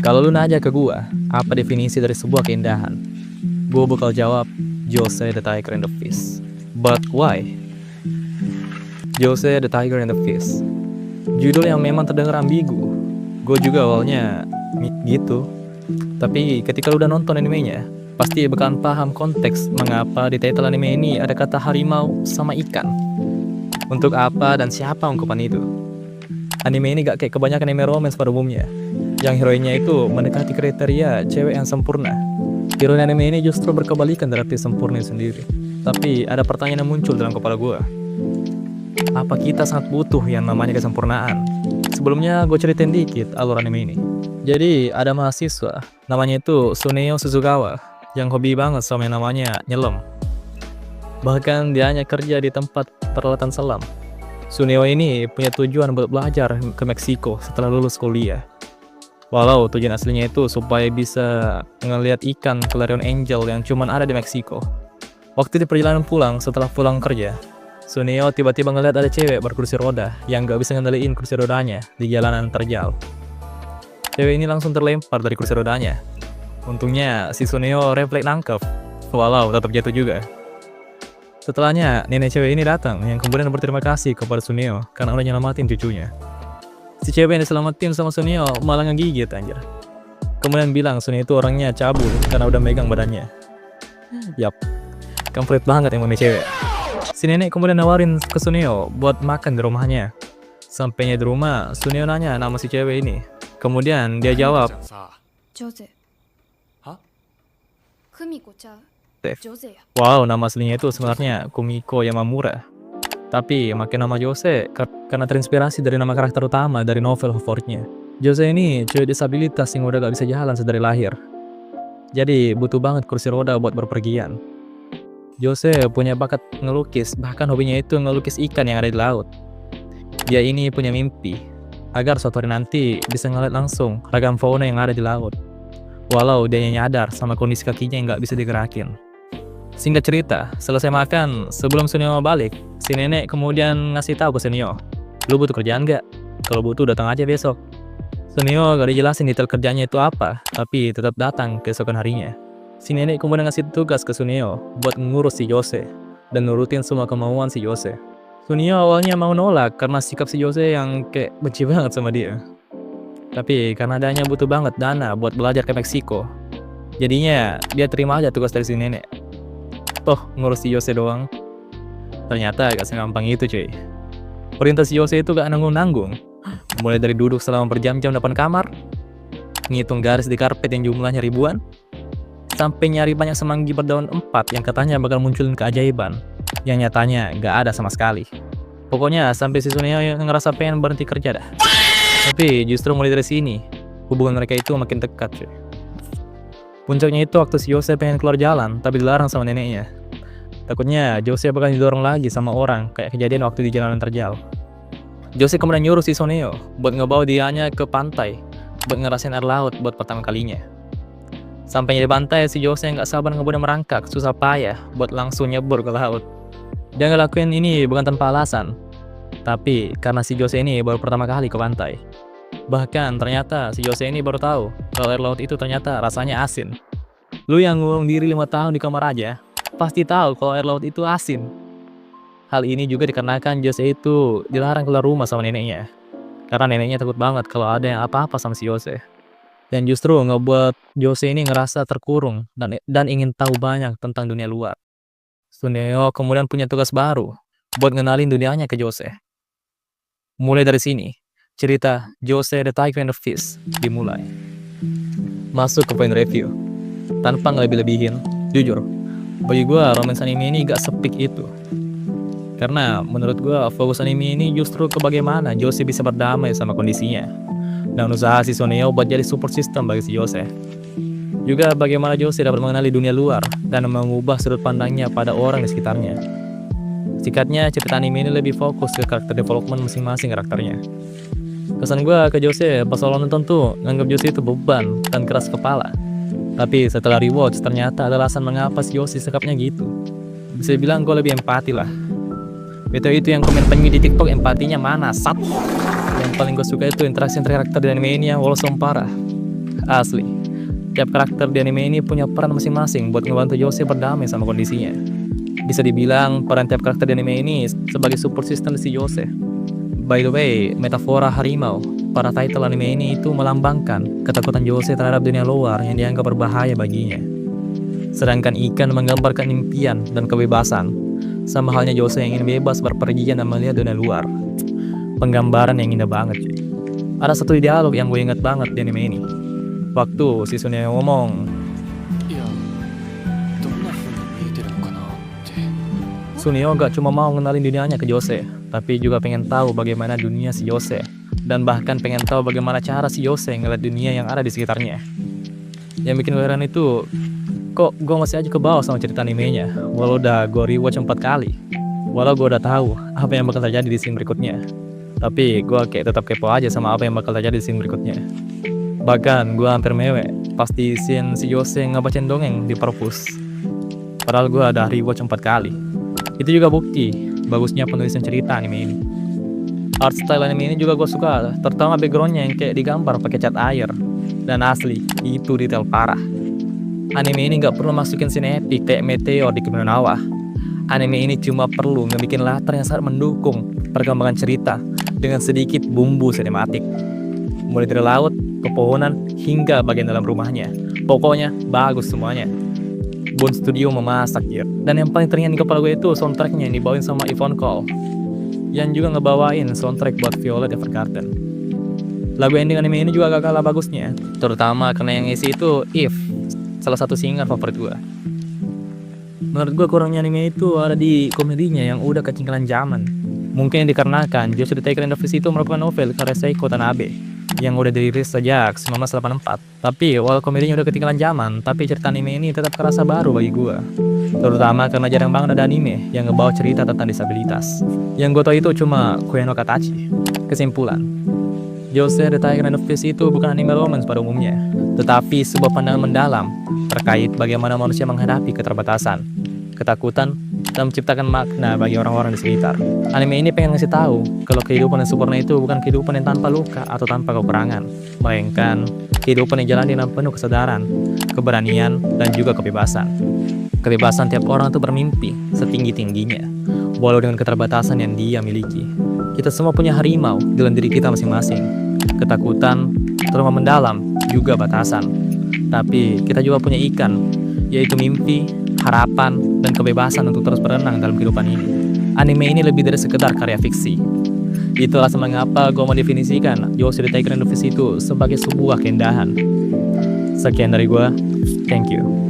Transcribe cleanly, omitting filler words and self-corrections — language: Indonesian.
Kalau lu nanya ke gua, apa definisi dari sebuah keindahan? Gua bakal jawab, Jose the Tiger and the Fish. But why? Jose the Tiger and the Fish. Judul yang memang terdengar ambigu. Gue juga awalnya gitu. Tapi ketika lu udah nonton animenya, pasti bakalan paham konteks mengapa di title anime ini ada kata harimau sama ikan. Untuk apa dan siapa ungkapan itu? Anime ini gak kayak kebanyakan anime romance pada umumnya, yang heroinnya itu mendekati kriteria cewek yang sempurna. Hero anime ini justru berkebalikan dari arti sempurna sendiri. Tapi ada pertanyaan yang muncul dalam kepala gue. Apa kita sangat butuh yang namanya kesempurnaan? Sebelumnya gue ceritain dikit alur anime ini. Jadi ada mahasiswa, namanya itu Suneo Suzukawa, yang hobi banget sama yang namanya nyelam. Bahkan dia hanya kerja di tempat peralatan selam. Suneo ini punya tujuan buat belajar ke Meksiko setelah lulus kuliah. Walau tujuan aslinya itu supaya bisa ngelihat ikan Clarion Angel yang cuman ada di Meksiko. Waktu di perjalanan pulang setelah pulang kerja, Suneo tiba-tiba ngeliat ada cewek berkursi roda yang gak bisa ngendaliin kursi rodanya di jalanan terjal. Cewek ini langsung terlempar dari kursi rodanya. Untungnya si Suneo refleks nangkep, walau tetap jatuh juga. Setelahnya, nenek cewek ini datang yang kemudian berterima kasih kepada Suneo karena udah nyelamatin cucunya. Si cewek yang diselamatin sama Suneo malah ngegigit anjir. Kemudian bilang Suneo itu orangnya cabul karena udah megang badannya. Yap, kampret banget emang nih cewek. Si nenek kemudian nawarin ke Suneo buat makan di rumahnya. Sampainya di rumah, Suneo nanya nama si cewek ini. Kemudian dia jawab, Jose. Hah? Kumiko-chan. Teh. Jose ya. wow, nama aslinya itu sebenarnya Kumiko Yamamura. Tapi makin nama Jose karena terinspirasi dari nama karakter utama dari novel favoritnya. Jose ini cewek disabilitas yang udah gak bisa jalan sedari lahir. Jadi butuh banget kursi roda buat berpergian. Jose punya bakat ngelukis, bahkan hobinya itu ngelukis ikan yang ada di laut. Dia ini punya mimpi agar suatu hari nanti bisa ngeliat langsung ragam fauna yang ada di laut. Walau dia nyadar sama kondisi kakinya yang gak bisa digerakin. Singkat cerita, selesai makan, sebelum Suneo balik, si nenek kemudian ngasih tahu ke Suneo, "Lu butuh kerjaan gak? Kalau butuh datang aja besok." Suneo gak dijelasin detail kerjanya itu apa, tapi tetap datang keesokan harinya. Si nenek kemudian ngasih tugas ke Suneo buat ngurus si Jose dan nurutin semua kemauan si Jose. Suneo awalnya mau nolak karena sikap si Jose yang kayak benci banget sama dia. Tapi karena adanya butuh banget dana buat belajar ke Meksiko, jadinya dia terima aja tugas dari si nenek. Toh ngurus si Jose doang. Ternyata gak segampang itu cuy. Perintah si Jose itu gak nanggung-nanggung. Mulai dari duduk selama berjam-jam depan kamar, ngitung garis di karpet yang jumlahnya ribuan, sampai nyari banyak semanggi berdaun 4 yang katanya bakal munculin keajaiban, yang nyatanya gak ada sama sekali. Pokoknya sampai si Suneo yang ngerasa pengen berhenti kerja dah. Tapi justru mulai dari sini, hubungan mereka itu makin dekat cuy. Puncaknya itu waktu si Jose pengen keluar jalan, tapi dilarang sama neneknya. Takutnya Jose bakal didorong lagi sama orang, kayak kejadian waktu di jalanan terjal. Jose kemudian nyuruh si Suneo buat ngebawa dianya ke pantai, buat ngerasain air laut buat pertama kalinya. Sampainya di pantai, si Jose nggak sabar kemudian merangkak, susah payah, buat langsung nyebur ke laut. Dia ngelakuin ini bukan tanpa alasan, tapi karena si Jose ini baru pertama kali ke pantai. Bahkan ternyata si Jose ini baru tahu kalau air laut itu ternyata rasanya asin. Lu yang ngurung diri 5 tahun di kamar aja, pasti tahu kalau air laut itu asin. Hal ini juga dikarenakan Jose itu dilarang keluar rumah sama neneknya. Karena neneknya takut banget kalau ada yang apa-apa sama si Jose. Dan justru ngebuat Jose ini ngerasa terkurung dan ingin tahu banyak tentang dunia luar. Suneo kemudian punya tugas baru buat ngenalin dunianya ke Jose. Mulai dari sini, cerita Jose the Tiger and the Fish dimulai. Masuk ke poin review. Tanpa ngelebih-lebihin, jujur, bagi gue romance anime ini gak sepik itu. Karena menurut gue fokus anime ini justru ke bagaimana Jose bisa berdamai sama kondisinya, dan usaha si Suneo buat jadi support system bagi si Jose. Juga bagaimana Jose dapat mengenali dunia luar dan mengubah sudut pandangnya pada orang di sekitarnya. Singkatnya, cerita anime ini lebih fokus ke karakter development masing-masing karakternya. Kesan gue ke Jose pas awal nonton tuh nganggap Jose itu beban dan keras kepala. Tapi setelah rewatch ternyata ada alasan mengapa si Jose sikapnya gitu. Bisa bilang gue lebih empati lah. Betul itu yang komen penyu di TikTok, empatinya mana sat. Yang paling gue suka itu interaksi antar karakter di anime ini yang wholesome parah. asli. Tiap karakter di anime ini punya peran masing-masing buat ngebantu Jose berdamai sama kondisinya. Bisa dibilang peran tiap karakter di anime ini sebagai support system si Jose. By the way, metafora harimau pada title anime ini itu melambangkan ketakutan Jose terhadap dunia luar yang dianggap berbahaya baginya. Sedangkan ikan menggambarkan impian dan kebebasan, sama halnya Jose yang ingin bebas berpergian dan melihat dunia luar. Penggambaran yang indah banget cuy. Ada satu dialog yang gue ingat banget di anime ini. Waktu si Suneo ngomong, いやどんな風に見えてるのかなって。 Suneo gak cuma mau ngenalin dunianya ke Jose, tapi juga pengen tahu bagaimana dunia si Jose. Dan bahkan pengen tahu bagaimana cara si Jose ngeliat dunia yang ada di sekitarnya. Yang bikin gue heran itu, kok gue masih aja kebawa sama cerita animenya, walau udah gue rewatch 4 kali. Walau gue udah tahu apa yang bakal terjadi di scene berikutnya, tapi gue kayak tetap kepo aja sama apa yang bakal terjadi di scene berikutnya. Bahkan gue hampir mewek pas di scene si Jose ngebacain dongeng di perpus. Padahal gue udah rewatch 4 kali. Itu juga bukti bagusnya penulisan cerita anime ini. Art style anime ini juga gue suka, terutama backgroundnya yang kayak digambar pakai cat air. Dan asli, itu detail parah. Anime ini gak perlu masukin scene epic kayak Meteor di Kimi no Na wa. Anime ini cuma perlu ngebikin latar yang sangat mendukung perkembangan cerita dengan sedikit bumbu sinematik. Mulai dari laut, pepohonan, hingga bagian dalam rumahnya. Pokoknya bagus semuanya. Bone Studio memasak ya. Dan yang paling teringat di kepala gue itu soundtracknya yang dibawain sama Yvonne Cole, yang juga ngebawain soundtrack buat Violet Evergarden. Lagu ending anime ini juga gak kalah bagusnya, terutama karena yang isi itu If, salah satu singer favorit gue. Menurut gue kurangnya anime itu ada di komedinya yang udah ketinggalan zaman. Mungkin dikarenakan Jujutsu Kaisen itu merupakan novel karya Seiko Tanabe yang udah dirilis sejak 1984. Tapi walau komedinya udah ketinggalan zaman, tapi cerita anime ini tetap kerasa baru bagi gue. Terutama karena jarang banget ada anime yang ngebawa cerita tentang disabilitas. Yang gue tau itu cuma Koe no Katachi. Kesimpulan, Jose the Tiger and the Fish itu bukan anime romance pada umumnya, tetapi sebuah pandangan mendalam terkait bagaimana manusia menghadapi keterbatasan, ketakutan, dan menciptakan makna bagi orang-orang di sekitar. Anime ini pengen ngasih tahu kalau kehidupan yang sempurna itu bukan kehidupan yang tanpa luka atau tanpa kekurangan, melainkan kehidupan yang jalan dengan penuh kesadaran, keberanian, dan juga kebebasan. Kebebasan tiap orang itu bermimpi setinggi-tingginya, walau dengan keterbatasan yang dia miliki. Kita semua punya harimau dalam diri kita masing-masing. Ketakutan, trauma mendalam, juga batasan. Tapi kita juga punya ikan, yaitu mimpi, harapan, dan kebebasan untuk terus berenang dalam kehidupan ini. Anime ini lebih dari sekedar karya fiksi. Itulah mengapa gue mendefinisikan Jujutsu Kaisen itu sebagai sebuah keindahan. Sekian dari gue, thank you.